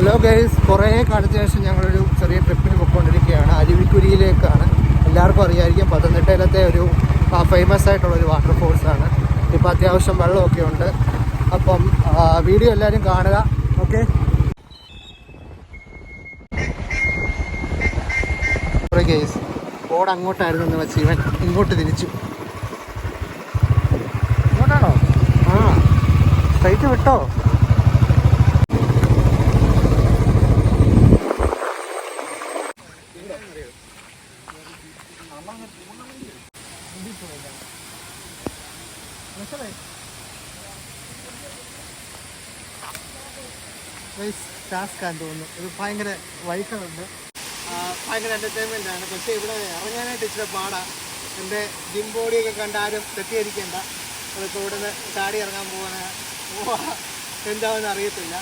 Hello guys, കുറേ കാലത്തിന് ശേഷം ഞങ്ങളൊരു ചെറിയ ട്രിപ്പിന് പോയിക്കൊണ്ടിരിക്കുകയാണ്. അരുവിക്കുരിയിലേക്കാണ്. എല്ലാവർക്കും അറിയാമായിരിക്കും, പത്തനംതിട്ടയിലത്തെ ഒരു ഫേമസ് ആയിട്ടുള്ളൊരു വാട്ടർഫോൾസാണ്. ഇപ്പോൾ അത്യാവശ്യം വെള്ളമൊക്കെ ഉണ്ട്. അപ്പം വീഡിയോ എല്ലാവരും കാണുക. ഓക്കെ, ഗൈസ് ബോർഡ് അങ്ങോട്ടായിരുന്നു എന്ന് വെച്ച് ഇവൻ ഇങ്ങോട്ട് തിരിച്ചു. ഇങ്ങോട്ടാണോ? ആ, സ്ട്രൈറ്റ് വിട്ടോ. ടാസ്കാന്ന് തോന്നുന്നു. ഇത് ഭയങ്കര വൈകളുണ്ട്, ഭയങ്കര എൻ്റർടൈൻമെൻ്റ് ആണ്. പക്ഷേ ഇവിടെ ഇറങ്ങാനായിട്ട് ഇച്ചിരി പാടാണ്. എൻ്റെ ജിം ബോഡിയൊക്കെ കണ്ട് ആരും തെറ്റിദ്ധരിക്കേണ്ട. അതൊക്കെ ഇവിടെ നിന്ന് ചാടി ഇറങ്ങാൻ പോവാണ്. എന്താണെന്ന് അറിയത്തില്ല.